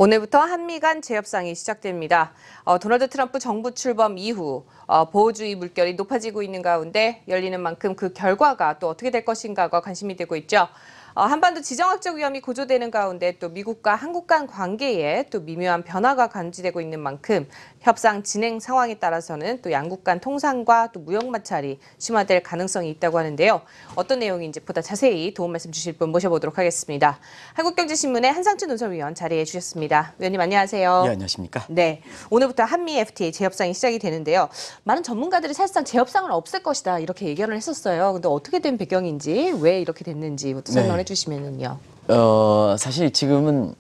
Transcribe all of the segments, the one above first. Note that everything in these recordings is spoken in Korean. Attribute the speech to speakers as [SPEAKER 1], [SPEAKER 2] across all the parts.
[SPEAKER 1] 오늘부터 한미 간 재협상이 시작됩니다. 도널드 트럼프 정부 출범 이후 보호주의 물결이 높아지고 있는 가운데 열리는 만큼 그 결과가 또 어떻게 될 것인가가 관심이 되고 있죠. 한반도 지정학적 위험이 고조되는 가운데 또 미국과 한국 간 관계에 또 미묘한 변화가 감지되고 있는 만큼 협상 진행 상황에 따라서는 또 양국 간 통상과 또 무역 마찰이 심화될 가능성이 있다고 하는데요. 어떤 내용인지 보다 자세히 도움 말씀 주실 분 모셔보도록 하겠습니다. 한국경제신문의 한상준 논설위원 자리해 주셨습니다. 위원님 안녕하세요.
[SPEAKER 2] 네, 안녕하십니까?
[SPEAKER 1] 네, 오늘부터 한미 FTA 재협상이 시작이 되는데요. 많은 전문가들이 사실상 재협상을 없앨 것이다 이렇게 예견을 했었어요. 근데 어떻게 된 배경인지 왜 이렇게 됐는지부터 설명해 주시면은요.
[SPEAKER 2] 사실 지금은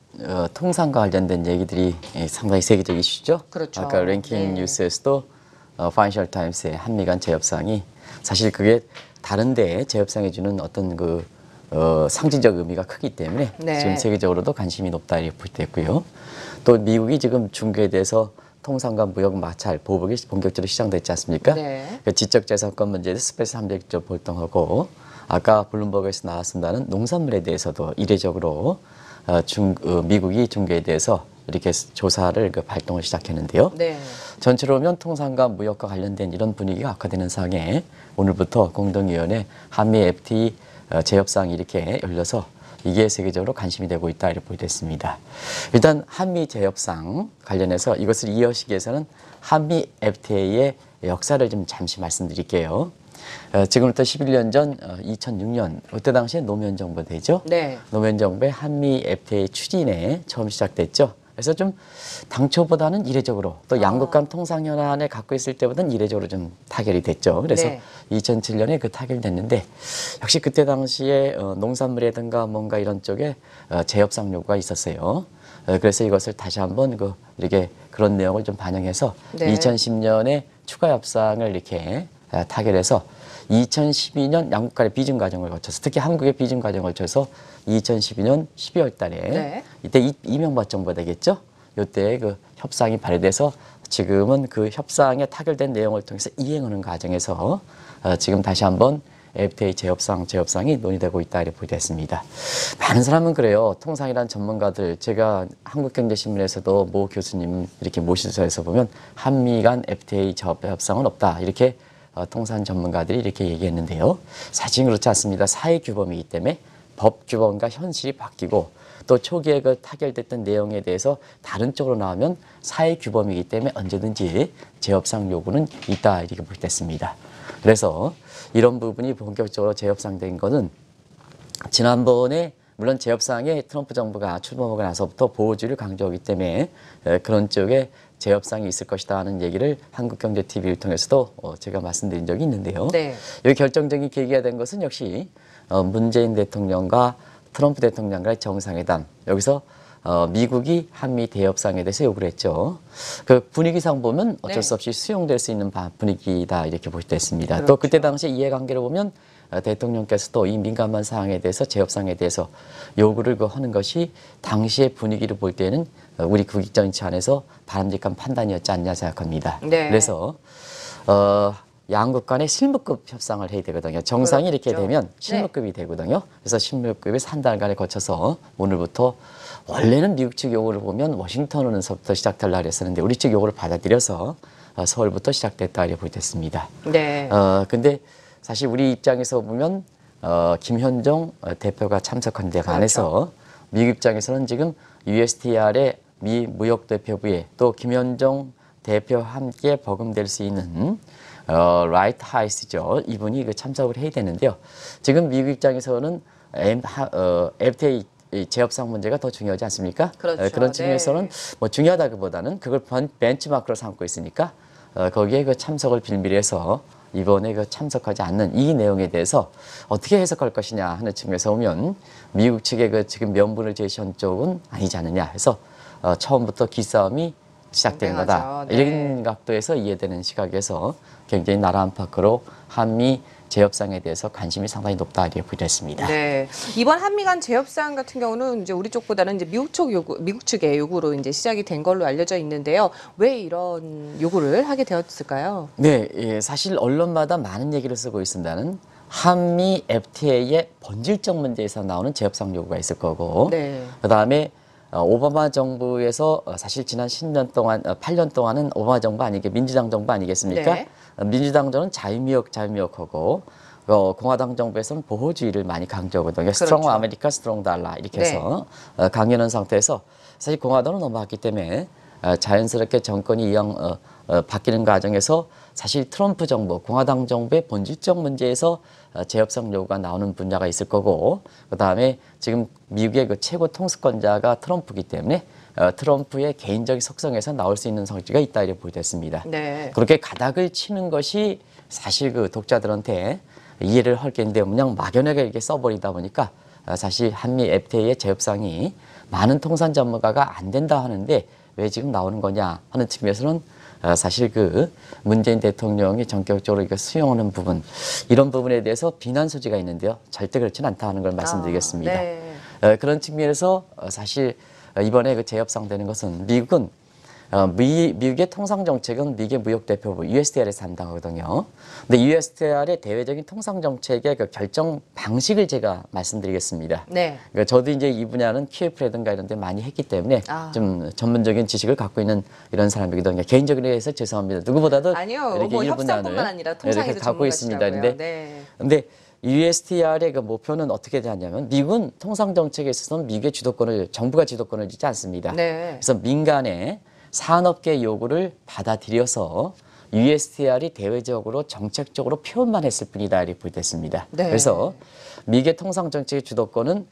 [SPEAKER 2] 통상과 관련된 얘기들이 상당히 세계적 이슈죠.
[SPEAKER 1] 그렇죠.
[SPEAKER 2] 아까 랭킹 뉴스에서도 파이낸셜 타임스의 한미 간 재협상이 사실 그게 다른데 재협상해 주는 어떤 그 상징적 의미가 크기 때문에
[SPEAKER 1] 네. 지금
[SPEAKER 2] 세계적으로도 관심이 높다 이렇게 볼때고요. 또 미국이 지금 중국에 대해서 통상과 무역 마찰 보복이 본격적으로 시작됐지 않습니까?
[SPEAKER 1] 네.
[SPEAKER 2] 그 지적재산권 문제에 대해서 스페이스 함대적 볼동하고 아까 블룸버그에서 나왔습니다는 농산물에 대해서도 이례적으로 미국이 중국에 대해서 이렇게 조사를 발동을 시작했는데요.
[SPEAKER 1] 네.
[SPEAKER 2] 전체로 보면 통상과 무역과 관련된 이런 분위기가 악화되는 상황에 오늘부터 공동위원회 한미 FTA 재협상이 이렇게 열려서 이게 세계적으로 관심이 되고 있다 이렇게 보겠습니다. 일단 한미 재협상 관련해서 이것을 이해하시기 위해서는 한미 FTA의 역사를 좀 잠시 말씀드릴게요. 지금부터 11년 전 2006년 그때 당시에 노무현 정부 되죠.
[SPEAKER 1] 네.
[SPEAKER 2] 노무현 정부의 한미 FTA 추진에 처음 시작됐죠. 그래서 좀 당초보다는 이례적으로 또 양국 간 통상 현안을 갖고 있을 때보다는 이례적으로 좀 타결이 됐죠. 그래서
[SPEAKER 1] 네.
[SPEAKER 2] 2007년에 그 타결이 됐는데 역시 그때 당시에 농산물이라든가 뭔가 이런 쪽에 재협상 요구가 있었어요. 그래서 이것을 다시 한번 이렇게 그런 내용을 좀 반영해서
[SPEAKER 1] 네.
[SPEAKER 2] 2010년에 추가 협상을 이렇게 타결해서 2012년 양국 간의 비준 과정을 거쳐서 특히 한국의 비준 과정을 거쳐서 2012년 12월 달에
[SPEAKER 1] 네.
[SPEAKER 2] 이때 이명박 정부가 되겠죠. 이때 그 협상이 발의돼서 지금은 그 협상에 타결된 내용을 통해서 이행하는 과정에서 지금 다시 한번 FTA 재협상이 논의되고 있다 이렇게 보게 됐습니다. 많은 사람은 그래요. 통상이란 전문가들 제가 한국경제신문에서도 모 교수님 이렇게 모셔서 보면 한미 간 FTA 재협상은 없다 이렇게 통상 전문가들이 이렇게 얘기했는데요. 사실 그렇지 않습니다. 사회 규범이기 때문에 법 규범과 현실이 바뀌고 또 초기에 그 타결됐던 내용에 대해서 다른 쪽으로 나오면 사회 규범이기 때문에 언제든지 재협상 요구는 있다 이렇게 보게 됐습니다. 그래서 이런 부분이 본격적으로 재협상된 것은 지난번에 물론 재협상에 트럼프 정부가 출범하고 나서부터 보호주의를 강조하기 때문에 그런 쪽에 재협상이 있을 것이다 하는 얘기를 한국경제TV를 통해서도 제가 말씀드린 적이 있는데요.
[SPEAKER 1] 네.
[SPEAKER 2] 여기 결정적인 계기가 된 것은 역시 문재인 대통령과 트럼프 대통령과의 정상회담. 여기서 미국이 한미 대협상에 대해서 요구를 했죠. 그 분위기상 보면 어쩔 수 없이 수용될 수 있는 분위기다 이렇게 볼 때 있습니다.
[SPEAKER 1] 그렇죠.
[SPEAKER 2] 또 그때 당시 이해관계를 보면 대통령께서도 이 민감한 사항에 대해서 재협상에 대해서 요구를 하는 것이 당시의 분위기를 볼 때는 우리 국익정치 안에서 바람직한 판단이었지 않냐 생각합니다.
[SPEAKER 1] 네.
[SPEAKER 2] 그래서 양국 간의 실무급 협상을 해야 되거든요. 정상이
[SPEAKER 1] 그렇죠.
[SPEAKER 2] 이렇게 되면 실무급이 되거든요. 그래서 실무급이 3달간에 거쳐서 오늘부터 원래는 미국 측 요구를 보면 워싱턴으로부터 시작되려고 했었는데 우리 측 요구를 받아들여서 서울부터 시작됐다 이렇게 보겠습니다.
[SPEAKER 1] 네.
[SPEAKER 2] 근데 사실 우리 입장에서 보면 김현종 대표가 참석한 데 반해서 미국 입장에서는 지금 USTR의 미 무역대표부에 또 김현종 대표와 함께 버금될 수 있는 라이트 하이스죠. 이분이 참석을 해야 되는데요. 지금 미국 입장에서는 FTA 재협상 문제가 더 중요하지 않습니까?
[SPEAKER 1] 그렇죠.
[SPEAKER 2] 그런 측면에서는 뭐 중요하다기보다는 그걸 벤치마크로 삼고 있으니까 거기에 참석을 빌미해서 이번에 참석하지 않는 이 내용에 대해서 어떻게 해석할 것이냐 하는 측면에서 보면 미국 측의 지금 명분을 제시한 쪽은 아니지 않느냐 해서 처음부터 기싸움이 시작된 거다.
[SPEAKER 1] 네.
[SPEAKER 2] 이런 각도에서 이해되는 시각에서 굉장히 나라 안팎으로 한미 재협상에 대해서 관심이 상당히 높다 이렇게 보겠습니다.
[SPEAKER 1] 네. 이번 한미 간 재협상 같은 경우는 이제 우리 쪽보다는 이제 미국 측의 요구로 이제 시작이 된 걸로 알려져 있는데요. 왜 이런 요구를 하게 되었을까요?
[SPEAKER 2] 네, 사실 언론마다 많은 얘기를 쓰고 있습니다는 한미 FTA의 본질적 문제에서 나오는 재협상 요구가 있을 거고,
[SPEAKER 1] 네.
[SPEAKER 2] 그다음에 오바마 정부에서 사실 지난 10년 동안, 8년 동안은 오바마 정부 민주당 정부 아니겠습니까?
[SPEAKER 1] 네.
[SPEAKER 2] 민주당 정부는 자유무역하고 공화당 정부에서는 보호주의를 많이 강조하거든요. 스트롱 아메리카, 스트롱 달러 이렇게 해서 강연한 상태에서 사실 공화당은 넘어왔기 때문에 자연스럽게 정권이 이왕 바뀌는 과정에서 사실 트럼프 정부, 공화당 정부의 본질적 문제에서 재협상 요구가 나오는 분야가 있을 거고 그다음에 지금 미국의 그 최고 통수권자가 트럼프이기 때문에 트럼프의 개인적 속성에서 나올 수 있는 성질가 있다 이렇게 보겠습니다.
[SPEAKER 1] 네.
[SPEAKER 2] 그렇게 가닥을 치는 것이 사실 그 독자들한테 이해를 할 게 있는데 그냥 막연하게 이렇게 써버리다 보니까 사실 한미 FTA의 재협상이 많은 통상 전문가가 안 된다 하는데 왜 지금 나오는 거냐 하는 측면에서는 사실 그 문재인 대통령이 전격적으로 이거 수용하는 부분 이런 부분에 대해서 비난 소지가 있는데요. 절대 그렇지는 않다 하는 걸 말씀드리겠습니다.
[SPEAKER 1] 네.
[SPEAKER 2] 그런 측면에서 사실 이번에 그 재협상 되는 것은 미국은 미국의 통상 정책은 미국의 무역 대표부 USTR에서 담당하거든요. 근데 USTR의 대외적인 통상 정책의 그 결정 방식을 제가 말씀드리겠습니다.
[SPEAKER 1] 네.
[SPEAKER 2] 그러니까 저도 이제 이 분야는 QF라든가 이런 데 많이 했기 때문에 좀 전문적인 지식을 갖고 있는 이런 사람이거든요. 개인적으로 해서 죄송합니다. 누구보다도
[SPEAKER 1] 아니요.
[SPEAKER 2] 이렇게
[SPEAKER 1] 뭐
[SPEAKER 2] 이 분야를
[SPEAKER 1] 협상뿐만 아니라
[SPEAKER 2] 이렇게
[SPEAKER 1] 통상에도
[SPEAKER 2] 갖고 있습니다.
[SPEAKER 1] 전문가시라고요.
[SPEAKER 2] 근데 USTR의 그 목표는 어떻게 되냐면 미국은 통상 정책에 있어서는 미국의 주도권을 정부가 주도권을 주지 않습니다.
[SPEAKER 1] 네.
[SPEAKER 2] 그래서 민간의 산업계 요구를 받아들여서 USTR이 대외적으로 정책적으로 표현만 했을 뿐이다 이렇게 보겠습니다.
[SPEAKER 1] 네.
[SPEAKER 2] 그래서 미국의 통상 정책의 주도권은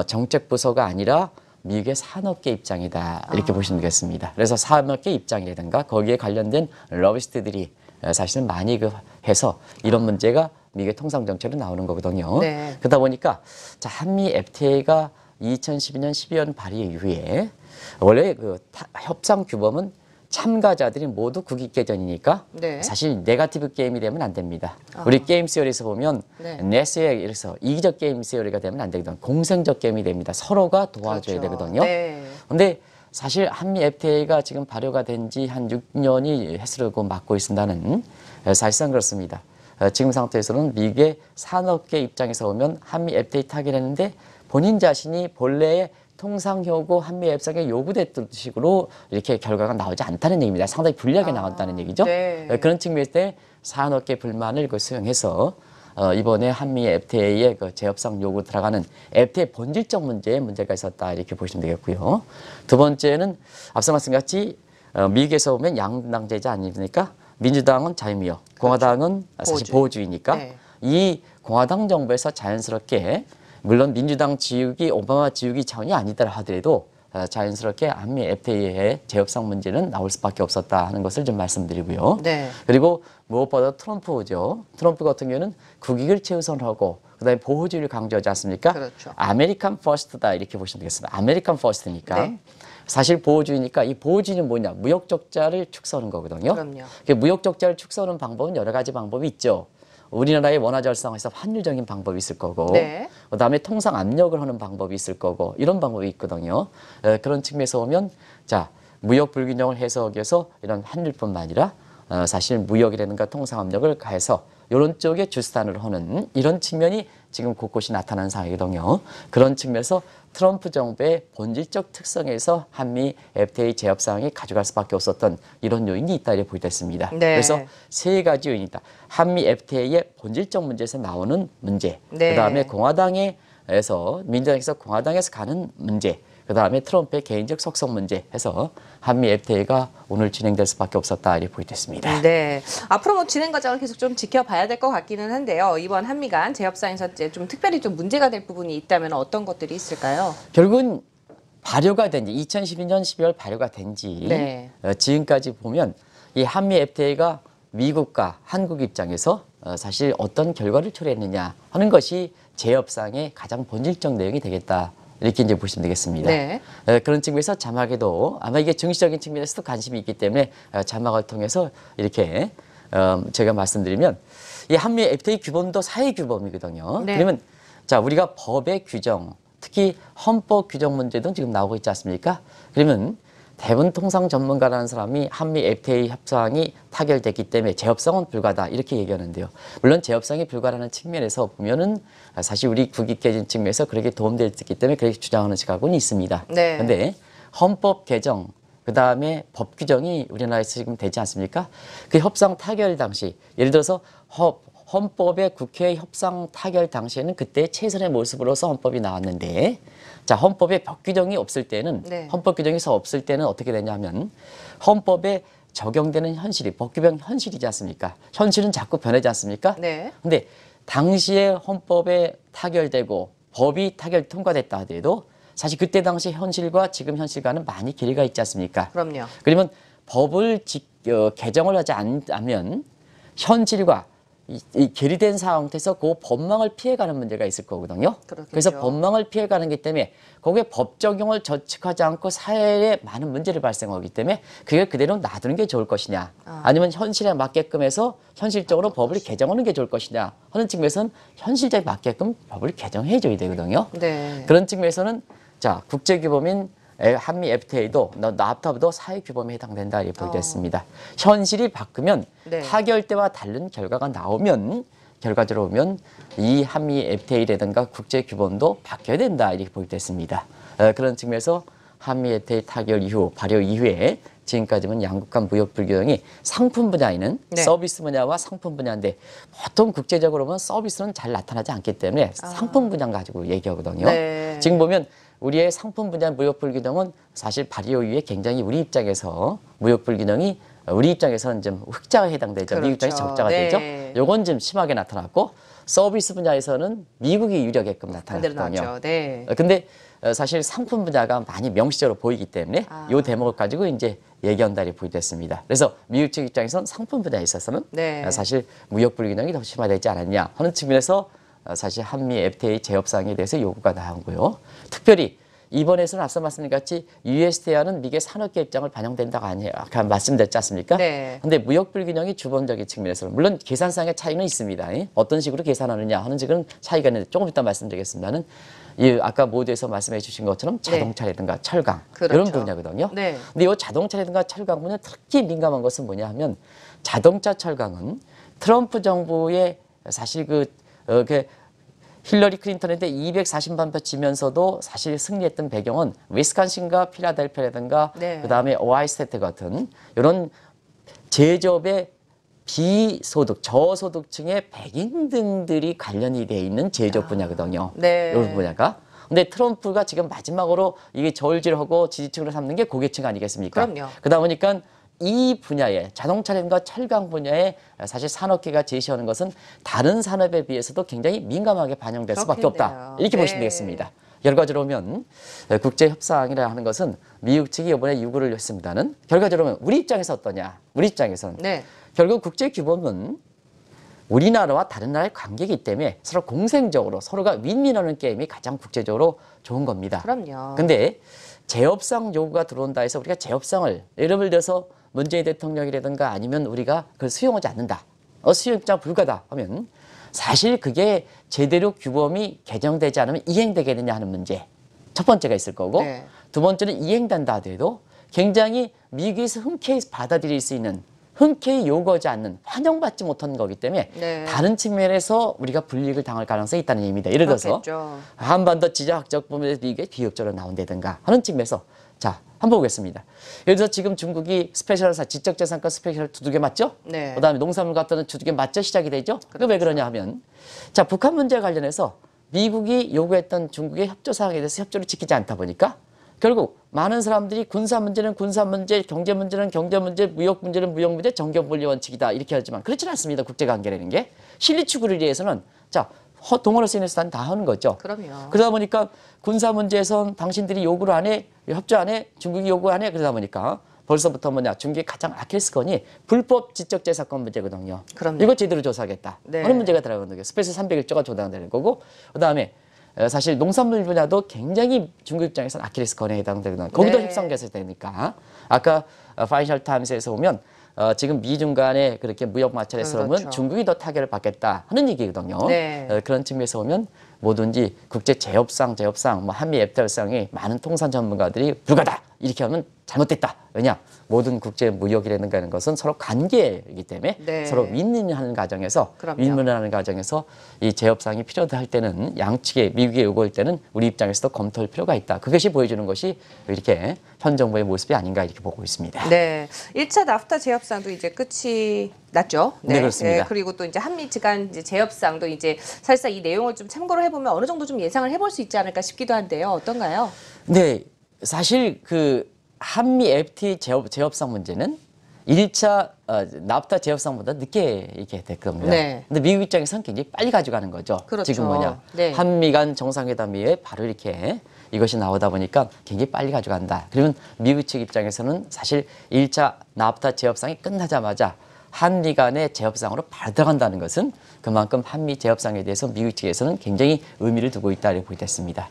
[SPEAKER 2] 정책 부서가 아니라 미국의 산업계 입장이다 이렇게 보시면 되겠습니다. 그래서 산업계 입장이라든가 거기에 관련된 러비스트들이 사실은 많이 해서 이런 문제가 미국의 통상 정책으로 나오는 거거든요.
[SPEAKER 1] 네.
[SPEAKER 2] 그러다 보니까 자, 한미 FTA가 2012년 12월 발의 이후에 원래 그 협상 규범은 참가자들이 모두 국익개전이니까
[SPEAKER 1] 네.
[SPEAKER 2] 사실 네거티브 게임이 되면 안 됩니다. 우리 게임 시어리에서 보면 네스에 이래서 이기적 게임 시어리가 되면 안 되거든요. 공생적 게임이 됩니다. 서로가 도와줘야 되거든요. 그런데 사실 한미 FTA가 지금 발효가 된 지 한 6년이 해스르고 막고 있다는 사실상 그렇습니다. 지금 상태에서는 미국의 산업계 입장에서 보면 한미 FTA 타기를 했는데 본인 자신이 본래의 통상효고 한미 협상에 요구됐던 식으로 이렇게 결과가 나오지 않다는 얘기입니다. 상당히 불리하게 나왔다는 얘기죠.
[SPEAKER 1] 네.
[SPEAKER 2] 그런 측면에서 산업계 불만을 수용해서 이번에 한미 FTA의 그 재협상 요구 들어가는 FTA 본질적 문제가 있었다 이렇게 보시면 되겠고요. 두 번째는 앞서 말씀같이 미국에서 보면 양당제자 아닙니까? 민주당은 자유무역, 공화당은 사실 보호주의니까 이 공화당 정부에서 자연스럽게 물론 민주당 지우기, 오바마 지우기 차원이 아니더라 하더라도 자연스럽게 한미 FTA의 재협상 문제는 나올 수밖에 없었다 하는 것을 좀 말씀드리고요.
[SPEAKER 1] 네.
[SPEAKER 2] 그리고 무엇보다 트럼프죠. 트럼프 같은 경우는 국익을 최우선하고 그다음에 보호주의를 강조하지 않습니까?
[SPEAKER 1] 그렇죠.
[SPEAKER 2] 아메리칸 퍼스트다 이렇게 보시면 되겠습니다. 아메리칸 퍼스트니까.
[SPEAKER 1] 네.
[SPEAKER 2] 사실 보호주의니까 이 보호주의는 뭐냐? 무역 적자를 축소하는 거거든요.
[SPEAKER 1] 그럼요.
[SPEAKER 2] 무역 적자를 축소하는 방법은 여러 가지 방법이 있죠. 우리나라의 원화 절상에서 환율적인 방법이 있을 거고 그다음에 통상 압력을 하는 방법이 있을 거고 이런 방법이 있거든요. 그런 측면에서 보면 자 무역 불균형을 해소하기 위해서 이런 환율뿐만 아니라 사실 무역이라든가 통상 압력을 가해서 이런 쪽에 주스탄을 하는 이런 측면이 지금 곳곳이 나타나는 상황이거든요. 그런 측면에서 트럼프 정부의 본질적 특성에서 한미 FTA 재협상이 가져갈 수밖에 없었던 이런 요인이 있다 이렇게 보겠습니다. 그래서 세 가지 요인이 있다. 한미 FTA의 본질적 문제에서 나오는 문제, 그다음에 공화당에서 민주당에서 공화당에서 가는 문제, 그다음에 트럼프의 개인적 속성 문제 해서 한미 FTA가 오늘 진행될 수밖에 없었다 이렇게 보겠습니다.
[SPEAKER 1] 네, 앞으로 뭐 진행 과정을 계속 좀 지켜봐야 될 것 같기는 한데요. 이번 한미 간 재협상에서 좀 특별히 좀 문제가 될 부분이 있다면 어떤 것들이 있을까요?
[SPEAKER 2] 결국은 발효가 된 지 2012년 12월 발효가 된 지 지금까지 보면 이 한미 FTA가 미국과 한국 입장에서 사실 어떤 결과를 초래했느냐 하는 것이 재협상의 가장 본질적 내용이 되겠다. 이렇게 이제 보시면 되겠습니다. 그런 측면에서 자막에도 아마 이게 정치적인 측면에서도 관심이 있기 때문에 자막을 통해서 이렇게 제가 말씀드리면 이 한미 FTA 규범도 사회 규범이거든요. 그러면 자 우리가 법의 규정, 특히 헌법 규정 문제도 지금 나오고 있지 않습니까? 그러면 대부분 통상 전문가라는 사람이 한미 FTA 협상이 타결됐기 때문에 재협상은 불가다 이렇게 얘기하는데요. 물론 재협상이 불가라는 측면에서 보면은 사실 우리 국익 개진 측면에서 그렇게 도움될 수 있기 때문에 그렇게 주장하는 시각은 있습니다. 그런데 헌법 개정, 그 다음에 법 규정이 우리나라에서 지금 되지 않습니까? 그 협상 타결 당시, 예를 들어서 헌법의 국회 협상 타결 당시에는 그때 최선의 모습으로서 헌법이 나왔는데, 자, 헌법에 법 규정이 없을 때는,
[SPEAKER 1] 네.
[SPEAKER 2] 헌법 규정이 없을 때는 어떻게 되냐면, 헌법에 적용되는 현실이, 법 규정 현실이지 않습니까? 현실은 자꾸 변하지 않습니까?
[SPEAKER 1] 네.
[SPEAKER 2] 근데 당시에 헌법에 타결되고 법이 통과됐다 하더라도 사실 그때 당시 현실과 지금 현실과는 많이 괴리가 있지 않습니까?
[SPEAKER 1] 그럼요.
[SPEAKER 2] 그러면 법을 개정을 하지 않으면 현실과 이 괴리된 상태에서 그 법망을 피해가는 문제가 있을 거거든요.
[SPEAKER 1] 그렇겠죠.
[SPEAKER 2] 그래서 법망을 피해가는 기 때문에 거기에 법 적용을 저측하지 않고 사회에 많은 문제를 발생하기 때문에 그게 그대로 놔두는 게 좋을 것이냐, 아니면 현실에 맞게끔 해서 현실적으로 법을 개정하는 게 좋을 것이냐 하는 측면에서는 현실에 맞게끔 법을 개정해 줘야 되거든요.
[SPEAKER 1] 네.
[SPEAKER 2] 그런 측면에서는 자, 국제규범인 한미 FTA도 나프타도 사회규범에 해당된다 이렇게 보겠습니다. 현실이 바뀌면
[SPEAKER 1] 네.
[SPEAKER 2] 타결 때와 다른 결과가 나오면 결과적으로 보면 이 한미 FTA라든가 국제규범도 바뀌어야 된다 이렇게 보겠습니다. 그런 측면에서 한미 FTA 타결 이후 발효 이후에 지금까지는 양국 간 무역 불균형이 상품 분야에는
[SPEAKER 1] 네.
[SPEAKER 2] 서비스 분야와 상품 분야인데 보통 국제적으로 보면 서비스는 잘 나타나지 않기 때문에 상품 분야 가지고 얘기하거든요.
[SPEAKER 1] 네.
[SPEAKER 2] 지금 보면 우리의 상품 분야 무역 불균형은 사실 발효 이후에 굉장히 우리 입장에서 무역 불균형이 우리 입장에서는 좀 흑자가 해당되죠.
[SPEAKER 1] 그렇죠.
[SPEAKER 2] 미국 입장에서 적자가
[SPEAKER 1] 네.
[SPEAKER 2] 되죠. 요건 좀 심하게 나타났고 서비스 분야에서는 미국이 유리하게끔
[SPEAKER 1] 반대로
[SPEAKER 2] 나타났거든요.
[SPEAKER 1] 나왔죠. 네.
[SPEAKER 2] 근데 사실 상품 분야가 많이 명시적으로 보이기 때문에 이 대목을 가지고 이제 얘기한다리 보이됐습니다. 그래서 미국 측 입장에서는 상품 분야에 있어서는
[SPEAKER 1] 네.
[SPEAKER 2] 사실 무역 불균형이 더 심화되지 않았냐 하는 측면에서 사실 한미 FTA 재협상에 대해서 요구가 나오고요. 특별히 이번에서는 앞서 말씀드린 같이 USDA는 미국의 산업계 입장을 반영된다고 아까 말씀드렸지 않습니까?
[SPEAKER 1] 네.
[SPEAKER 2] 근데 무역 불균형이 주범적인 측면에서 물론 계산상의 차이는 있습니다. 어떤 식으로 계산하느냐 하는 식은 차이가 있는데 조금 이따 말씀드리겠습니다는 아까 모두에서 말씀해 주신 것처럼 자동차라든가 철강
[SPEAKER 1] 그렇죠.
[SPEAKER 2] 이런 분야거든요.
[SPEAKER 1] 네.
[SPEAKER 2] 근데 이 자동차라든가 철강 분야 특히 민감한 것은 뭐냐 하면 자동차 철강은 트럼프 정부의 사실 힐러리 클린턴한테 240만 표 지면서도 사실 승리했던 배경은 위스콘신과 필라델피아라든가
[SPEAKER 1] 네.
[SPEAKER 2] 그다음에 오하이오 스테이트 같은 이런 제조업의 비소득, 저소득층의 백인등들이 관련이 돼 있는 제조업 분야거든요.
[SPEAKER 1] 네.
[SPEAKER 2] 이런 분야가. 근데 트럼프가 지금 마지막으로 이게 저울질하고 지지층으로 삼는 게 고계층 아니겠습니까?
[SPEAKER 1] 그럼요.
[SPEAKER 2] 그러다 보니까 이 분야에 자동차라든가 철강 분야에 사실 산업계가 제시하는 것은 다른 산업에 비해서도 굉장히 민감하게 반영될 수밖에 없다.
[SPEAKER 1] 그렇겠네요.
[SPEAKER 2] 이렇게
[SPEAKER 1] 네.
[SPEAKER 2] 보시면 되겠습니다. 결과적으로 보면 국제협상이라 하는 것은 미국 측이 이번에 요구를 했습니다는 결과적으로 보면 우리 입장에서 어떠냐. 우리 입장에서는
[SPEAKER 1] 네.
[SPEAKER 2] 결국 국제규범은 우리나라와 다른 나라의 관계이기 때문에 서로 공생적으로 서로가 윈윈하는 게임이 가장 국제적으로 좋은 겁니다.
[SPEAKER 1] 그럼요.
[SPEAKER 2] 근데 재협상 요구가 들어온다 해서 우리가 재협상을 예를 들어서 문재인 대통령이라든가 아니면 우리가 그걸 수용하지 않는다. 수용 입장 불가다 하면 사실 그게 제대로 규범이 개정되지 않으면 이행되겠느냐 하는 문제. 첫 번째가 있을 거고
[SPEAKER 1] 네.
[SPEAKER 2] 두 번째는 이행된다 하더라도 굉장히 미국에서 흔쾌히 받아들일 수 있는 흔쾌히 요구하지 않는 환영받지 못한 거기 때문에
[SPEAKER 1] 네.
[SPEAKER 2] 다른 측면에서 우리가 불이익을 당할 가능성이 있다는 의미입니다. 예를 들어서
[SPEAKER 1] 그렇겠죠.
[SPEAKER 2] 한반도 지정학적 부분에서 이게 비협조로 나온다든가 하는 측면에서 자 한번 보겠습니다. 예를 들어서 지금 중국이 스페셜사 지적재산권 스페셜 두둑에 맞죠?
[SPEAKER 1] 네.
[SPEAKER 2] 그다음에 농산물 갖다 두둑에 맞죠? 시작이 되죠? 그게 왜 그러냐 하면 자 북한 문제 관련해서 미국이 요구했던 중국의 협조 사항에 대해서 협조를 지키지 않다 보니까 결국 많은 사람들이 군사 문제는 군사 문제, 경제 문제는 경제 문제, 무역 문제는 무역 문제, 정경분리 원칙이다 이렇게 하지만 그렇지는 않습니다. 국제관계라는 게 실리 추구를 위해서는 자 동원할 수 있는 수단 다 하는 거죠.
[SPEAKER 1] 그럼요.
[SPEAKER 2] 그러다 보니까 군사 문제에선 당신들이 요구를 안 해, 협조 안 해, 중국이 요구 안 해. 그러다 보니까 벌써부터 뭐냐 중국의 가장 아킬레스건이 불법 지적재산권 문제거든요.
[SPEAKER 1] 그럼요.
[SPEAKER 2] 이거 제대로 조사하겠다
[SPEAKER 1] 네.
[SPEAKER 2] 하는 문제가 들어가는 거예요. 스페셜 301조가 조당되는 거고 그다음에 사실 농산물 분야도 굉장히 중국 입장에서는 아킬레스건에 해당되거든요. 거기도
[SPEAKER 1] 네.
[SPEAKER 2] 협상돼서 되니까 아까 파이낸셜 타임스에서 보면 지금 미중 간에 그렇게 무역 마찰에서 보면
[SPEAKER 1] 그렇죠.
[SPEAKER 2] 중국이 더 타격을 받겠다 하는 얘기거든요.
[SPEAKER 1] 네.
[SPEAKER 2] 그런 측면에서 보면 뭐든지 국제 제협상 뭐 한미 FTA 협상이 많은 통상 전문가들이 불가다 이렇게 하면 잘못됐다. 왜냐? 모든 국제 무역이라는 거는 것은 서로 관계이기 때문에
[SPEAKER 1] 네.
[SPEAKER 2] 서로 윈윈하는 과정에서
[SPEAKER 1] 그럼요.
[SPEAKER 2] 윈윈하는 과정에서 이 재협상이 필요할 때는 양측에 미국이 요구할 때는 우리 입장에서도 검토할 필요가 있다. 그것이 보여주는 것이 이렇게 현 정부의 모습이 아닌가 이렇게 보고 있습니다.
[SPEAKER 1] 네, 1차 나프타 재협상도 이제 끝이 났죠.
[SPEAKER 2] 네, 그렇습니다.
[SPEAKER 1] 그리고 또 이제 한미 지간 이제 재협상도 이제 사실상 이 내용을 좀 참고를 해보면 어느 정도 좀 예상을 해볼 수 있지 않을까 싶기도 한데요. 어떤가요?
[SPEAKER 2] 네, 사실 그 한미 FTA 재협상 문제는 1차 나프타 재협상보다 늦게 이렇게 됐거든요.
[SPEAKER 1] 네.
[SPEAKER 2] 근데 미국 입장에서는 굉장히 빨리 가져가는 거죠.
[SPEAKER 1] 그렇죠.
[SPEAKER 2] 지금 뭐냐?
[SPEAKER 1] 네.
[SPEAKER 2] 한미 간 정상회담 이후에 바로 이렇게 이것이 나오다 보니까 굉장히 빨리 가져간다. 그러면 미국 측 입장에서는 사실 1차 나프타 재협상이 끝나자마자 한미 간의 재협상으로 바로 들어간다는 것은 그만큼 한미 재협상에 대해서 미국 측에서는 굉장히 의미를 두고 있다고 보게 됐습니다.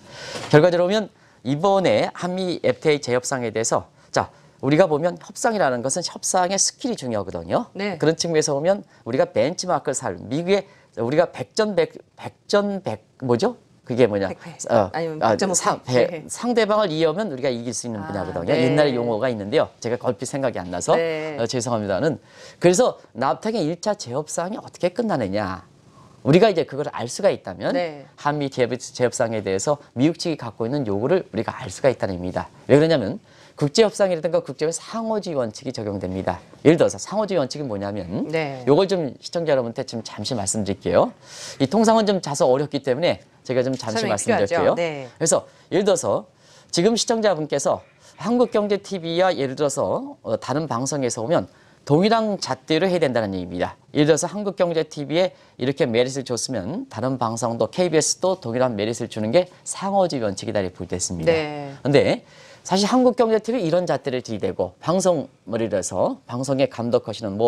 [SPEAKER 2] 결과적으로 보면 이번에 한미 FTA 재협상에 대해서 자 우리가 보면 협상이라는 것은 협상의 스킬이 중요하거든요.
[SPEAKER 1] 네.
[SPEAKER 2] 그런 측면에서 보면 우리가 벤치마크를 미국의 우리가 백전 뭐죠? 그게 뭐냐?
[SPEAKER 1] 백패. 아니면 백전백패. 네.
[SPEAKER 2] 상대방을 이기면 우리가 이길 수 있는 분야거든요.
[SPEAKER 1] 네.
[SPEAKER 2] 옛날에 용어가 있는데요. 제가 얼핏 생각이 안 나서
[SPEAKER 1] 네.
[SPEAKER 2] 죄송합니다는. 그래서 나프타의 1차 재협상이 어떻게 끝나느냐. 우리가 이제 그걸 알 수가 있다면
[SPEAKER 1] 네.
[SPEAKER 2] 한미 재협상에 대해서 미국 측이 갖고 있는 요구를 우리가 알 수가 있다는 의미입니다. 왜 그러냐면 국제협상이라든가 국제의 상호주의 원칙이 적용됩니다. 예를 들어서 상호주의 원칙이 뭐냐면
[SPEAKER 1] 네.
[SPEAKER 2] 요걸 좀 시청자 여러분한테 좀 잠시 말씀드릴게요. 이 통상은 좀 다소 어렵기 때문에 제가 좀 잠시
[SPEAKER 1] 설명이
[SPEAKER 2] 말씀드릴게요.
[SPEAKER 1] 필요하죠. 네.
[SPEAKER 2] 그래서 예를 들어서 지금 시청자분께서 한국경제TV야 예를 들어서 다른 방송에서 오면 동일한 잣대로 해야 된다는 얘기입니다. 예를 들어서 한국경제TV에 이렇게 메리트를 줬으면 다른 방송도 KBS도 동일한 메리트를 주는 게 상호주의 원칙이다 이렇게 볼 때 있습니다.
[SPEAKER 1] 네.
[SPEAKER 2] 그런데 사실 한국경제TV 이런 잣대를 들이대고 방송을 해서 방송에 감독하시는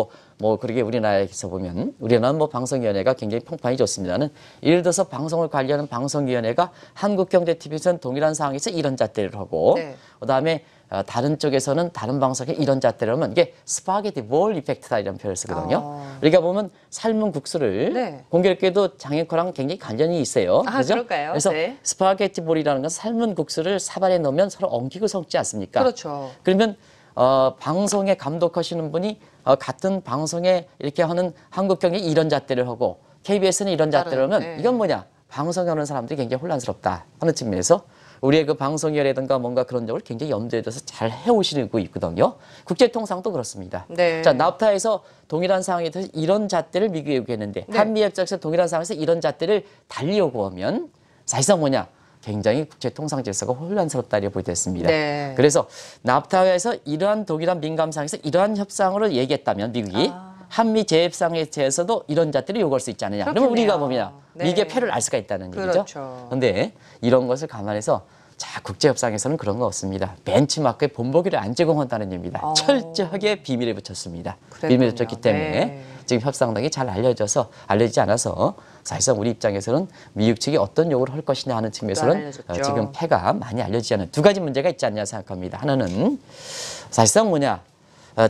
[SPEAKER 2] 그렇게 우리나라에서 보면 우리나라는 뭐 방송위원회가 굉장히 평판이 좋습니다는 예를 들어서 방송을 관리하는 방송위원회가 한국경제TV에서는 동일한 상황에서 이런 잣대를 하고
[SPEAKER 1] 네.
[SPEAKER 2] 그다음에 다른 쪽에서는 다른 방송에 이런 잣대를 하면 이게 스파게티 볼 이펙트다 이런 표현을 쓰거든요. 우리가 보면 삶은 국수를
[SPEAKER 1] 네.
[SPEAKER 2] 공교롭게도 장애코랑 굉장히 관련이 있어요.
[SPEAKER 1] 아,
[SPEAKER 2] 그죠?
[SPEAKER 1] 그럴까요?
[SPEAKER 2] 그래서
[SPEAKER 1] 네.
[SPEAKER 2] 스파게티 볼이라는 건 삶은 국수를 사발에 넣으면 서로 엉키고 섞지 않습니까?
[SPEAKER 1] 그렇죠.
[SPEAKER 2] 그러면 방송에 감독하시는 분이 같은 방송에 이렇게 하는 한국경제 이런 잣대를 하고 KBS는 이런 잣대를 하면
[SPEAKER 1] 네.
[SPEAKER 2] 이건 뭐냐? 방송하는 사람들이 굉장히 혼란스럽다 하는 측면에서 우리의 그 방송이라든가 뭔가 그런 점을 굉장히 염두에 둬서 잘 해오시고 있거든요. 국제통상도 그렇습니다.
[SPEAKER 1] 네.
[SPEAKER 2] 자, 나프타에서 동일한 상황에 대해서 이런 잣대를 미국에 요구했는데
[SPEAKER 1] 네.
[SPEAKER 2] 한미협정에서 동일한 상황에서 이런 잣대를 달리 요구하면 사실상 뭐냐? 굉장히 국제통상 질서가 혼란스럽다 이렇게 보게 됐습니다.
[SPEAKER 1] 네.
[SPEAKER 2] 그래서 나프타에서 이러한 동일한 민감상에서 이러한 협상으로 얘기했다면 미국이 한미 재협상에 대해서도 이런 잣대를 요구할 수 있지 않느냐. 그러면
[SPEAKER 1] 그렇겠네요.
[SPEAKER 2] 우리가 보면
[SPEAKER 1] 네.
[SPEAKER 2] 이게 패를 알 수가 있다는 얘기죠.
[SPEAKER 1] 그렇죠.
[SPEAKER 2] 그런데 이런 것을 감안해서 자 국제협상에서는 그런 거 없습니다. 벤치마크에 본보기를 안 제공한다는 얘기입니다. 철저하게 비밀에 붙였습니다. 비밀에 붙였기 때문에
[SPEAKER 1] 네.
[SPEAKER 2] 지금 협상당이 잘 알려지지 않아서 사실상 우리 입장에서는 미국 측이 어떤 요구를 할 것이냐 하는 측면에서는
[SPEAKER 1] 알려졌죠.
[SPEAKER 2] 지금 패가 많이 알려지지 않은 두 가지 문제가 있지 않냐 생각합니다. 하나는 사실상 뭐냐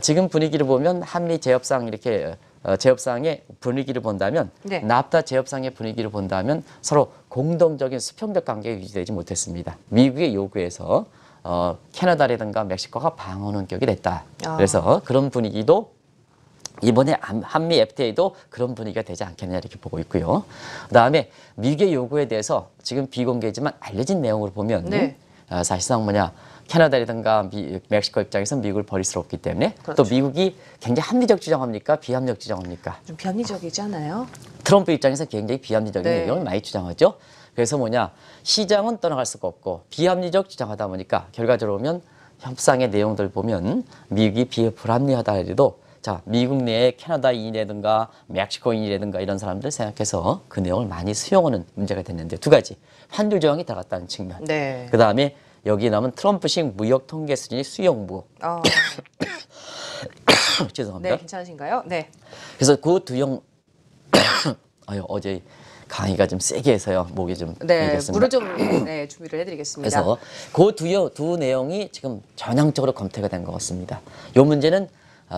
[SPEAKER 2] 지금 분위기를 보면 한미 재협상 이렇게 재협상의 분위기를 본다면
[SPEAKER 1] 네.
[SPEAKER 2] 나프타 재협상의 분위기를 본다면 서로 공동적인 수평적 관계가 유지되지 못했습니다. 미국의 요구에서 캐나다라든가 멕시코가 방어 원격이 됐다. 그래서 그런 분위기도 이번에 한미 FTA도 그런 분위기가 되지 않겠느냐 이렇게 보고 있고요. 그다음에 미국의 요구에 대해서 지금 비공개지만 알려진 내용으로 보면
[SPEAKER 1] 네.
[SPEAKER 2] 사실상 뭐냐 캐나다라든가 멕시코 입장에서는 미국을 버릴 수 없기 때문에
[SPEAKER 1] 그렇죠.
[SPEAKER 2] 또 미국이 굉장히 합리적 주장합니까? 비합리적 주장합니까?
[SPEAKER 1] 좀 변이적이지 않아요?
[SPEAKER 2] 트럼프 입장에서 굉장히 비합리적인
[SPEAKER 1] 네.
[SPEAKER 2] 내용을 많이 주장하죠. 그래서 뭐냐 시장은 떠나갈 수가 없고 비합리적 주장하다 보니까 결과적으로 보면 협상의 내용들 보면 미국이 불합리하다 해도 자 미국 내에 캐나다인이라든가 멕시코인이라든가 이런 사람들 생각해서 그 내용을 많이 수용하는 문제가 됐는데 두 가지 환율 조항이 들어갔다는 측면.
[SPEAKER 1] 네.
[SPEAKER 2] 그 다음에 여기 남은 트럼프식 무역 통계 수준이 수용부. 죄송합니다.
[SPEAKER 1] 네, 괜찮으신가요? 네.
[SPEAKER 2] 그래서 그 두형 어제 강의가 좀 세게 해서요. 목이 좀
[SPEAKER 1] 네,
[SPEAKER 2] 밀렸습니다.
[SPEAKER 1] 물을 좀 네, 준비를 해드리겠습니다.
[SPEAKER 2] 그래서 그 두 내용이 지금 전향적으로 검토가 된 것 같습니다. 이 문제는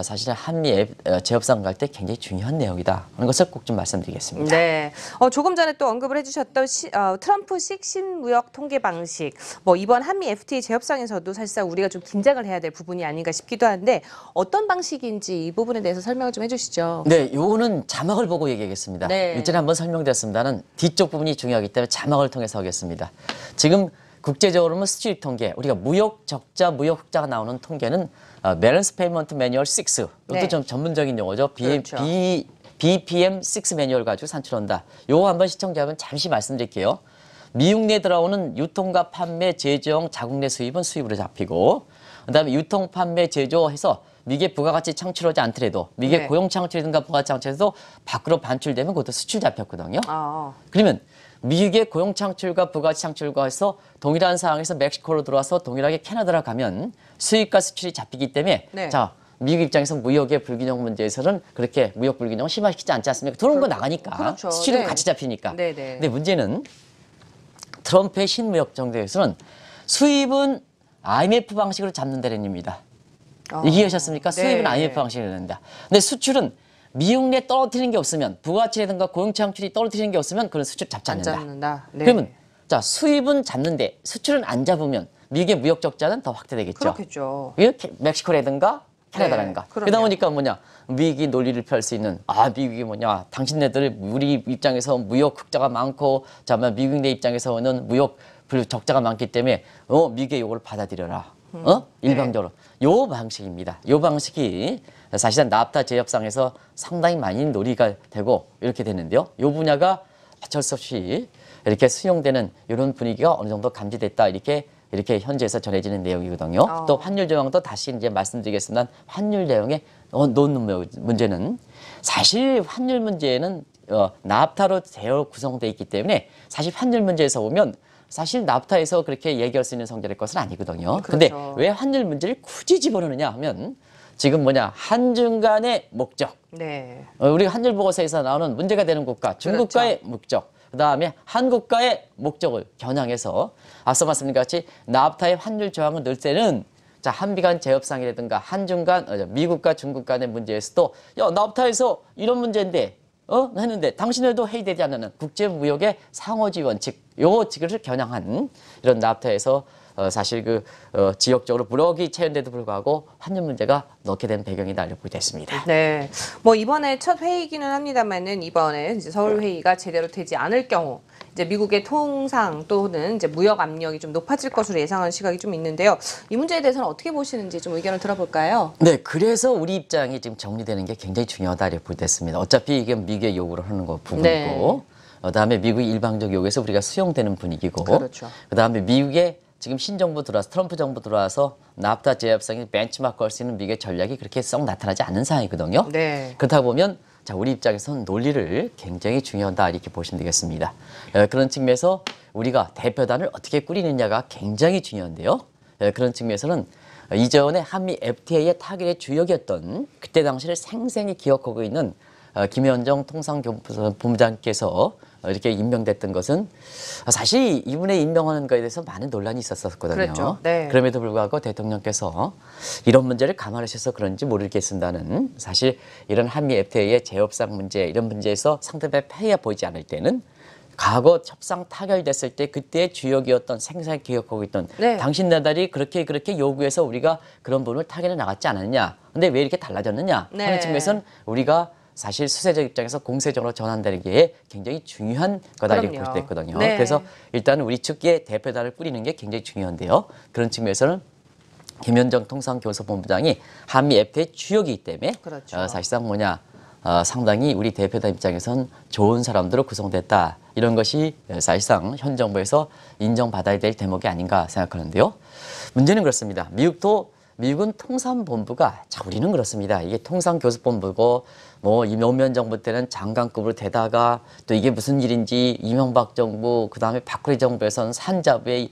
[SPEAKER 2] 사실은 한미 재협상 갈 때 굉장히 중요한 내용이다 하는 것을 꼭 좀 말씀드리겠습니다.
[SPEAKER 1] 네. 조금 전에 또 언급을 해주셨던 트럼프식 신무역 통계 방식. 뭐 이번 한미 FTA 재협상에서도 사실상 우리가 좀 긴장을 해야 될 부분이 아닌가 싶기도 한데 어떤 방식인지 이 부분에 대해서 설명을 좀 해주시죠.
[SPEAKER 2] 네, 요거는 자막을 보고 얘기하겠습니다.
[SPEAKER 1] 네.
[SPEAKER 2] 일전에 한번 설명드렸습니다는 뒤쪽 부분이 중요하기 때문에 자막을 통해서 하겠습니다. 지금 국제적으로는 수출 통계, 우리가 무역 적자, 무역 흑자가 나오는 통계는 Balance Payment Manual 6, 이것도
[SPEAKER 1] 네.
[SPEAKER 2] 좀 전문적인 용어죠.
[SPEAKER 1] 그렇죠.
[SPEAKER 2] BPM 6 매뉴얼 가지고 산출한다. 요거 한번 시청자분 잠시 말씀드릴게요. 미국 내 들어오는 유통과 판매, 제조용 자국 내 수입은 수입으로 잡히고, 그다음에 유통, 판매, 제조해서 미국의 부가가치 창출하지 않더라도 미국의
[SPEAKER 1] 네.
[SPEAKER 2] 고용 창출이든가 부가가치 창출해서 밖으로 반출되면 그것도 수출 잡혔거든요.
[SPEAKER 1] 아,
[SPEAKER 2] 그러면 미국의 고용 창출과 부가가치 창출과 해서 동일한 상황에서 멕시코로 들어와서 동일하게 캐나다로 가면 수입과 수출이 잡히기 때문에
[SPEAKER 1] 네.
[SPEAKER 2] 자 미국 입장에서 무역의 불균형 문제에서는 그렇게 무역 불균형을 심화시키지 않지 않습니까? 들어온 거 나가니까
[SPEAKER 1] 그렇죠.
[SPEAKER 2] 수출은
[SPEAKER 1] 네.
[SPEAKER 2] 같이 잡히니까.
[SPEAKER 1] 네, 네.
[SPEAKER 2] 근데 문제는 트럼프의 신무역 정책에서는 수입은 IMF 방식으로 잡는다는 얘기입니다. 이해하셨습니까? 수입은
[SPEAKER 1] 네.
[SPEAKER 2] IMF 방식으로 된다. 근데 수출은 미국 내 떨어뜨리는 게 없으면 부가가치라든가 고용 창출이 떨어뜨리는 게 없으면 그런 수출 잡지
[SPEAKER 1] 안
[SPEAKER 2] 않는다.
[SPEAKER 1] 잡는다. 네.
[SPEAKER 2] 그러면 자 수입은 잡는데 수출은 안 잡으면 미국의 무역 적자는 더 확대되겠죠.
[SPEAKER 1] 그렇겠죠.
[SPEAKER 2] 이렇게 멕시코라든가 캐나다라든가.
[SPEAKER 1] 네, 그럼요.
[SPEAKER 2] 그러다 보니까 뭐냐 미국이 논리를 펼 수 있는 미국이 뭐냐 당신네들 우리 입장에서 무역 흑자가 많고 자면 미국 내 입장에서는 무역 적자가 많기 때문에 미국의 요구를 받아들여라. 일방적으로 요 방식입니다. 요 방식이 사실상 나프타 재협상에서 상당히 많이 논의가 되고 이렇게 되는데요. 요 분야가 어쩔 수 없이 이렇게 수용되는 이런 분위기가 어느 정도 감지됐다 이렇게 현지에서 전해지는 내용이거든요. 또 환율 조항도 다시 이제 말씀드리겠습니다. 환율 내용에 놓는 문제는 사실 환율 문제는 나프타로 되어 구성되어 있기 때문에 사실 환율 문제에서 보면 사실 나프타에서 그렇게 얘기할 수 있는 성질의 것은 아니거든요. 근데
[SPEAKER 1] 그렇죠.
[SPEAKER 2] 왜 환율 문제를 굳이 집어넣느냐 하면 지금 뭐냐 한중 간의 목적
[SPEAKER 1] 네.
[SPEAKER 2] 우리가 한일 보고서에서 나오는 문제가 되는 국가 중국과의 목적 그다음에 한국과의 목적을 겨냥해서 앞서 말씀드린 것 같이 나프타의 환율 조항을 넣을 때는 자 한미 간 재협상이라든가 한중 간 미국과 중국 간의 문제에서도 야 나프타에서 이런 문제인데 했는데 당신들도 회의되지 않는 국제무역의 상호지 원칙 요거를 겨냥한 이런 나프타에서 사실 지역적으로 무역이 체현돼도 불구하고 환율 문제가 넣게 된 배경이다 알려보게 됐습니다.
[SPEAKER 1] 네. 뭐 이번에 첫 회의이기는 합니다만은 이번에 이제 서울 회의가 제대로 되지 않을 경우 이제 미국의 통상 또는 이제 무역 압력이 좀 높아질 것으로 예상하는 시각이 좀 있는데요. 이 문제에 대해서는 어떻게 보시는지 좀 의견을 들어볼까요?
[SPEAKER 2] 네, 그래서 우리 입장이 지금 정리되는 게 굉장히 중요하다 이렇게 됐습니다. 어차피 이게 미국의 요구를 하는 거 부분이고,
[SPEAKER 1] 네.
[SPEAKER 2] 그다음에 미국의 일방적 요구에서 우리가 수용되는 분위기고,
[SPEAKER 1] 그렇죠.
[SPEAKER 2] 그다음에 미국의 지금 신정부 들어와서 트럼프 정부 들어와서 나프타 재협상이 벤치마크 할 수 있는 미국의 전략이 그렇게 썩 나타나지 않는 상황이거든요.
[SPEAKER 1] 네.
[SPEAKER 2] 그렇다 보면 자 우리 입장에서는 논리를 굉장히 중요하다 이렇게 보시면 되겠습니다. 그런 측면에서 우리가 대표단을 어떻게 꾸리느냐가 굉장히 중요한데요. 그런 측면에서는 이전에 한미 FTA의 타결의 주역이었던 그때 당시를 생생히 기억하고 있는 김현정 통상본부장께서 이렇게 임명됐던 것은 사실 이분의 임명하는 것에 대해서 많은 논란이 있었거든요.
[SPEAKER 1] 그랬죠. 네.
[SPEAKER 2] 그럼에도 불구하고 대통령께서 이런 문제를 감안하셔서 그런지 모르겠습니다는 사실 이런 한미 FTA의 재협상 문제 이런 문제에서 상대방의 폐해가 보이지 않을 때는 과거 협상 타결됐을 때 그때의 주역이었던 생생히 기억하고 있던
[SPEAKER 1] 네.
[SPEAKER 2] 당신 나라들이 그렇게 요구해서 우리가 그런 부분을 타결해 나갔지 않았냐. 근데 왜 이렇게 달라졌느냐
[SPEAKER 1] 네.
[SPEAKER 2] 하는 측면에서는 우리가 사실 수세적 입장에서 공세적으로 전환되는 게 굉장히 중요한 거다 이렇게 볼
[SPEAKER 1] 그럼요.
[SPEAKER 2] 수 있거든요.
[SPEAKER 1] 네.
[SPEAKER 2] 그래서 일단 우리 측의 대표단을 꾸리는 게 굉장히 중요한데요. 그런 측면에서는 김현정 통상교섭본부장이 한미 FTA 주역이기 때문에
[SPEAKER 1] 그렇죠.
[SPEAKER 2] 사실상 상당히 우리 대표단 입장에선 좋은 사람들로 구성됐다. 이런 것이 사실상 현 정부에서 인정받아야 될 대목이 아닌가 생각하는데요. 문제는 그렇습니다. 미국은 통상본부가 우리는 그렇습니다. 이게 통상교섭본부고 이 노무현 정부 때는 장관급으로 되다가 또 이게 무슨 일인지 이명박 정부 그다음에 박근혜 정부에서는 산자부의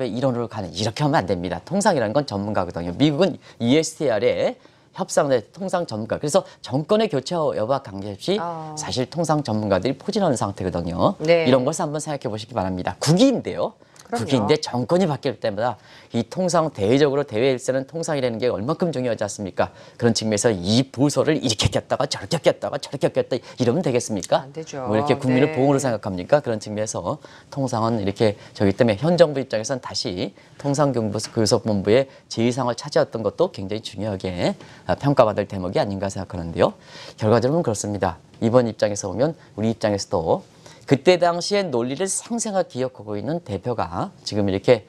[SPEAKER 2] 일원으로 가는 이렇게 하면 안 됩니다. 통상이라는 건 전문가거든요. 미국은 USTR의 협상의 통상 전문가. 그래서 정권의 교체 여부와 관계없이 사실 통상 전문가들이 포진하는 상태거든요.
[SPEAKER 1] 네.
[SPEAKER 2] 이런 것을 한번 생각해 보시기 바랍니다. 국위인데요.
[SPEAKER 1] 그럼요.
[SPEAKER 2] 국익인데 정권이 바뀔 때마다 이 통상 대외적으로 대외 일세는 통상이라는 게 얼마큼 중요하지 않습니까? 그런 측면에서 이 보소를 이렇게 꼈다가 저렇게 꼈다가 저렇게 꼈다 이러면 되겠습니까?
[SPEAKER 1] 안 되죠.
[SPEAKER 2] 뭐 이렇게 국민을
[SPEAKER 1] 네.
[SPEAKER 2] 보호로 생각합니까? 그런 측면에서 통상은 이렇게 저기 때문에 현 정부 입장에서는 다시 통상교섭본부의 지휘상을 차지했던 것도 굉장히 중요하게 평가받을 대목이 아닌가 생각하는데요. 결과적으로는 그렇습니다. 이번 입장에서 보면 우리 입장에서도 그때 당시의 논리를 생생하게 기억하고 있는 대표가 지금 이렇게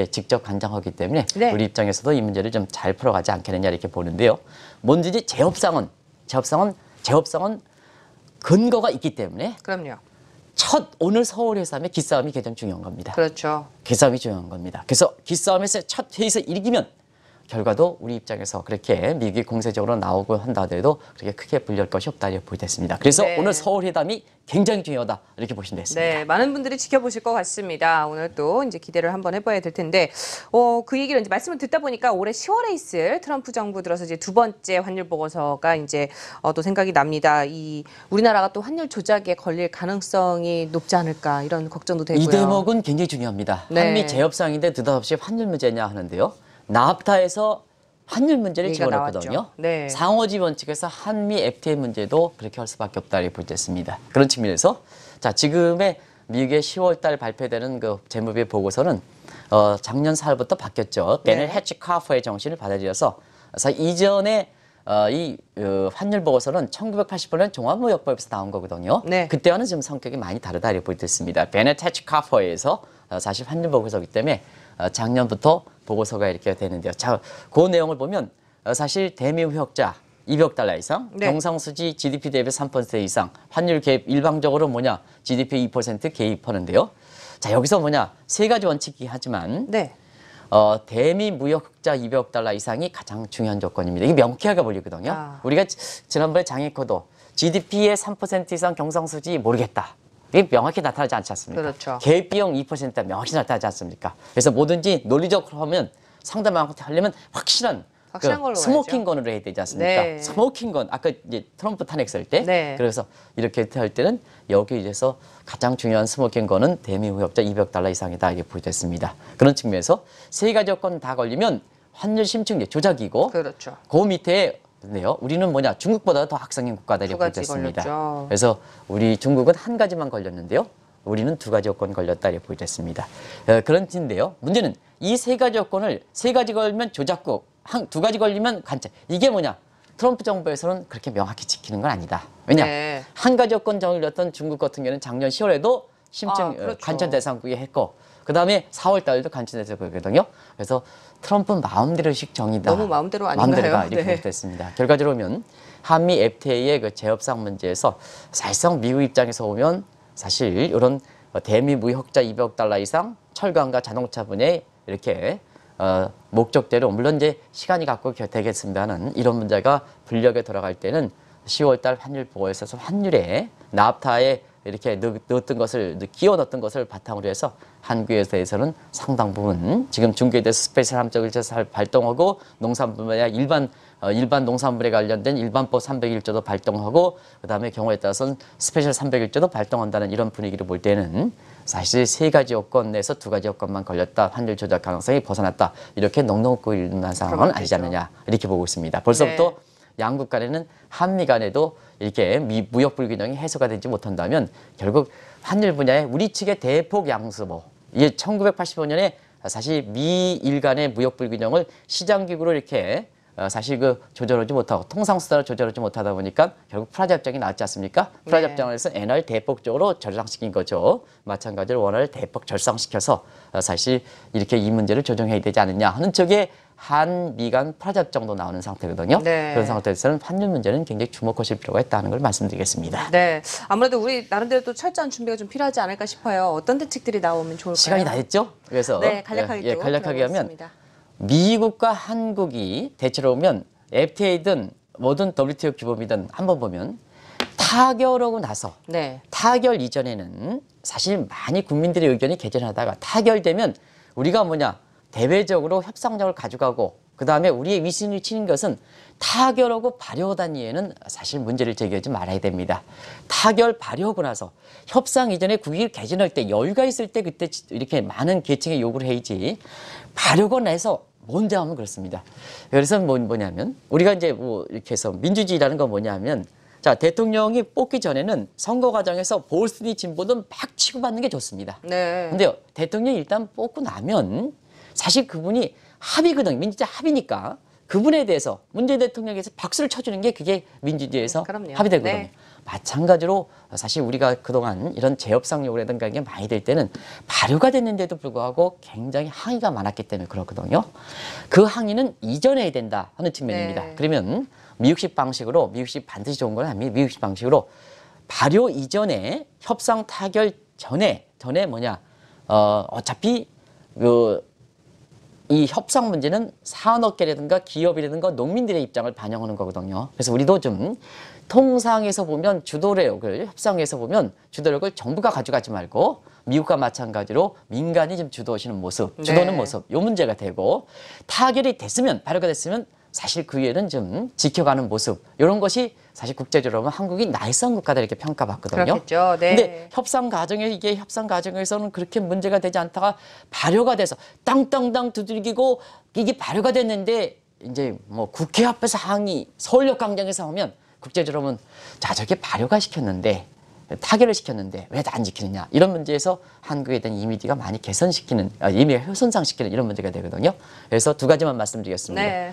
[SPEAKER 2] 직접 관장하기 때문에
[SPEAKER 1] 네.
[SPEAKER 2] 우리 입장에서도 이 문제를 좀 잘 풀어가지 않겠느냐 이렇게 보는데요. 뭔지 재협상은 근거가 있기 때문에
[SPEAKER 1] 그럼요.
[SPEAKER 2] 오늘 서울 회담의 기싸움이 가장 중요한 겁니다.
[SPEAKER 1] 그렇죠.
[SPEAKER 2] 기싸움이 중요한 겁니다. 그래서 기싸움에서 첫 회의에서 이기면 결과도 우리 입장에서 그렇게 미국이 공세적으로 나오고 한다 하더라도 그렇게 크게 불리할 것이 없다 이렇게 보겠습니다. 그래서
[SPEAKER 1] 네.
[SPEAKER 2] 오늘 서울 회담이 굉장히 중요하다 이렇게 보시면 되겠습니다.
[SPEAKER 1] 네, 많은 분들이 지켜보실 것 같습니다. 오늘 또 이제 기대를 한번 해봐야 될 텐데, 그 얘기를 이제 말씀을 듣다 보니까 올해 10월에 있을 트럼프 정부 들어서 이제 두 번째 환율 보고서가 이제 또 생각이 납니다. 우리나라가 또 환율 조작에 걸릴 가능성이 높지 않을까 이런 걱정도 되고요.
[SPEAKER 2] 이 대목은 굉장히 중요합니다.
[SPEAKER 1] 네.
[SPEAKER 2] 한미 재협상인데 느닷없이 환율 문제냐 하는데요. 나프타에서 환율 문제를
[SPEAKER 1] 얘기가
[SPEAKER 2] 집어넣거든요.
[SPEAKER 1] 나왔죠. 네.
[SPEAKER 2] 상호지 원칙에서 한미 FTA 문제도 그렇게 할 수밖에 없다 이렇게 보겠습니다. 그런 측면에서 자 지금의 미국의 10월달 발표되는 그 재무비 보고서는 작년 4월부터 바뀌었죠.
[SPEAKER 1] 네.
[SPEAKER 2] 베넬 해치 카프의 정신을 받아들여서 이전에 환율 보고서는 1980년 종합무역법에서 나온 거거든요.
[SPEAKER 1] 네.
[SPEAKER 2] 그때와는 좀 성격이 많이 다르다 이렇게 보겠습니다. 베넬 해치 카프에서 사실 환율 보고서이기 때문에 작년부터 보고서가 이렇게 되는데요. 자, 그 내용을 보면 사실 대미 무역자 200억 달러 이상,
[SPEAKER 1] 네.
[SPEAKER 2] 경상수지 GDP 대비 3% 이상, 환율 개입 일방적으로 GDP 2% 개입하는데요. 자, 여기서 세 가지 원칙이 하지만
[SPEAKER 1] 네.
[SPEAKER 2] 대미 무역 흑자 200억 달러 이상이 가장 중요한 조건입니다. 이게 명쾌하게 보이거든요. 우리가 지난번에 장애코도 GDP의 3% 이상 경상수지 모르겠다. 이게 명확히 나타나지 않지 않습니까?
[SPEAKER 1] 그렇죠.
[SPEAKER 2] 개입 비용 2%가 명확히 나타나지 않습니까? 그래서 뭐든지 논리적으로 하면 상대방한테 하려면 확실한
[SPEAKER 1] 걸로
[SPEAKER 2] 스모킹건으로 해야 되지 않습니까?
[SPEAKER 1] 네.
[SPEAKER 2] 스모킹건 아까 이제 트럼프 탄핵했을 때
[SPEAKER 1] 네.
[SPEAKER 2] 그래서 이렇게 할 때는 여기에서 가장 중요한 스모킹건은 대미 무역자 200억 달러 이상이다 이게 보여졌습니다. 그런 측면에서 세 가지 조건 다 걸리면 환율 심층제 조작이고
[SPEAKER 1] 그렇죠.
[SPEAKER 2] 그 밑에 네요. 우리는 중국보다 더 악성인 국가다 이렇게 보여졌습니다.
[SPEAKER 1] 걸렸죠.
[SPEAKER 2] 그래서 우리 중국은 한 가지만 걸렸는데요. 우리는 두 가지 조건 걸렸다 이렇게 보여졌습니다. 그런 뜻인데요. 문제는 이 세 가지 조건을 세 가지 걸면 조작국, 두 가지 걸리면 관찰. 이게 트럼프 정부에서는 그렇게 명확히 지키는 건 아니다. 왜냐?
[SPEAKER 1] 네.
[SPEAKER 2] 한 가지 조건 정의였던 중국 같은 경우는 작년 10월에도 심층
[SPEAKER 1] 그렇죠.
[SPEAKER 2] 관전 대상국에 했고 그 다음에 4월 달에도 관전 대상국이거든요. 그래서 트럼프는 마음대로식 정의다.
[SPEAKER 1] 너무 마음대로 아닌가요?
[SPEAKER 2] 마음대로가 이렇게
[SPEAKER 1] 네.
[SPEAKER 2] 됐습니다. 결과적으로 보면 한미 FTA의 그 재협상 문제에서 사실상 미국 입장에서 보면 사실 이런 대미 무역자 200억 달러 이상 철강과 자동차 분야에 이렇게 목적대로 물론 이제 시간이 갖고 되겠습니다는 이런 문제가 불력에 들어갈 때는 10월달 환율 보고에 있어서 환율에 나프타에 이렇게 넣었던 것을 끼워 넣었던 것을 바탕으로 해서 한국에 대해서는 상당 부분 지금 중국에 대해서 스페셜 함정을 발동하고 농산물 분야 일반 농산물에 관련된 일반법 301조도 발동하고 그다음에 경우에 따라서는 스페셜 301조도 발동한다는 이런 분위기를 볼 때는 사실 세 가지 요건 내에서 두 가지 요건만 걸렸다. 환율 조작 가능성이 벗어났다. 이렇게 넉넉고 일어난 상황은 아니지 않느냐 이렇게 보고 있습니다. 벌써부터
[SPEAKER 1] 네.
[SPEAKER 2] 양국 간에는 한미 간에도 이렇게 무역 불균형이 해소가 되지 못한다면 결국 환율 분야에 우리 측의 대폭 양수보 이게 1985년에 사실 미일 간의 무역 불균형을 시장기구로 이렇게 사실 조절하지 못하고 통상수단을 조절하지 못하다 보니까 결국 프라자 협정이 나왔지 않습니까? 프라자
[SPEAKER 1] 네.
[SPEAKER 2] 협정에서 엔화를 대폭적으로 절상시킨 거죠. 마찬가지로 원화를 대폭 절상시켜서 사실 이렇게 이 문제를 조정해야 되지 않느냐 하는 쪽에 한미 간 프라자 협정도 나오는 상태거든요.
[SPEAKER 1] 네.
[SPEAKER 2] 그런 상태에서는 환율 문제는 굉장히 주목하실 필요가 있다는 걸 말씀드리겠습니다.
[SPEAKER 1] 네, 아무래도 우리 나름대로 또 철저한 준비가 좀 필요하지 않을까 싶어요. 어떤 대책들이 나오면 좋을까요?
[SPEAKER 2] 시간이 다 됐죠? 그래서
[SPEAKER 1] 네, 간략하게 또
[SPEAKER 2] 간략하게 하면
[SPEAKER 1] 들어보겠습니다.
[SPEAKER 2] 미국과 한국이 대체로 보면 FTA든 뭐든 WTO 규범이든 한번 보면 타결하고 나서
[SPEAKER 1] 네,
[SPEAKER 2] 타결 이전에는 사실 많이 국민들의 의견이 개진하다가 타결되면 우리가 대외적으로 협상력을 가져가고 그다음에 우리의 위신을 치는 것은 타결하고 발효 단위에는 사실 문제를 제기하지 말아야 됩니다. 타결, 발효하고 나서 협상 이전에 국익을 개진할 때 여유가 있을 때 그때 이렇게 많은 계층의 요구를 해야지 발효가 나서 먼저 하면 그렇습니다. 그래서 뭐냐면 우리가 이제 뭐 이렇게 해서 민주주의라는 건 뭐냐면 자, 대통령이 뽑기 전에는 선거 과정에서 보수든 진보든 막 치고받는 게 좋습니다.
[SPEAKER 1] 네.
[SPEAKER 2] 근데 대통령이 일단 뽑고 나면 사실 그분이 합의거든요. 민주주의 합의니까 그분에 대해서 문재인 대통령에서 박수를 쳐주는 게 그게 민주주의에서
[SPEAKER 1] 그럼요.
[SPEAKER 2] 합의되거든요.
[SPEAKER 1] 네.
[SPEAKER 2] 마찬가지로 사실 우리가 그동안 이런 재협상 요구라든가 이게 많이 될 때는 발효가 됐는데도 불구하고 굉장히 항의가 많았기 때문에 그렇거든요. 그 항의는 이전해야 된다 하는 측면입니다.
[SPEAKER 1] 네.
[SPEAKER 2] 그러면 미국식 방식으로 미국식 반드시 좋은 건 아닙니다. 미국식 방식으로 발효 이전에 협상 타결 전에 뭐냐 어차피 이 협상 문제는 산업계라든가 기업이라든가 농민들의 입장을 반영하는 거거든요. 그래서 우리도 좀 통상에서 보면 주도력을 협상에서 보면 주도력을 정부가 가져가지 말고 미국과 마찬가지로 민간이 좀 주도하시는 모습, 주도하는
[SPEAKER 1] 네.
[SPEAKER 2] 모습 요 문제가 되고 타결이 됐으면 발효가 됐으면 사실 그 위에는 좀 지켜가는 모습 이런 것이 사실 국제적으로 보면 한국이 나이스한 국가다 이렇게 평가받거든요.
[SPEAKER 1] 그렇겠죠. 네.
[SPEAKER 2] 근데 협상 과정에서는 그렇게 문제가 되지 않다가 발효가 돼서 땅땅땅 두들기고 이게 발효가 됐는데 이제 뭐 국회 앞에서 항의, 서울역 광장에서 하면 국제적으로 보면 자 저게 발효가 시켰는데 타결을 시켰는데 왜 안 지키느냐 이런 문제에서 한국에 대한 이미지가 많이 개선시키는 이미지가 손상시키는 이런 문제가 되거든요. 그래서 두 가지만 말씀드리겠습니다.
[SPEAKER 1] 네.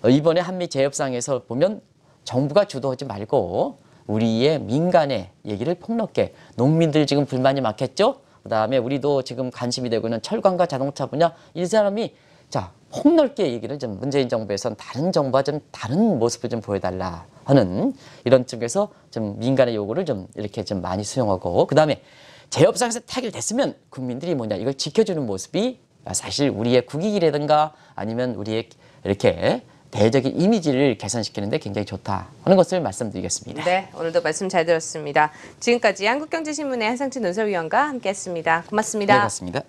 [SPEAKER 2] 이번에 한미 재협상에서 보면 정부가 주도하지 말고 우리의 민간의 얘기를 폭넓게 농민들 지금 불만이 많겠죠. 그다음에 우리도 지금 관심이 되고 있는 철강과 자동차 분야 이 사람이 자 폭넓게 얘기를 좀 문재인 정부에서는 다른 정부와 좀 다른 모습을 좀 보여달라 하는 이런 쪽에서 좀 민간의 요구를 좀 이렇게 좀 많이 수용하고 그다음에 재협상에서 타결됐으면 국민들이 뭐냐 이걸 지켜주는 모습이 사실 우리의 국익이라든가 아니면 우리의 이렇게 대외적인 이미지를 개선시키는 데 굉장히 좋다 하는 것을 말씀드리겠습니다.
[SPEAKER 1] 네, 오늘도 말씀 잘 들었습니다. 지금까지 한국경제신문의 한상진 논설위원과 함께했습니다. 고맙습니다.
[SPEAKER 2] 네, 고맙습니다.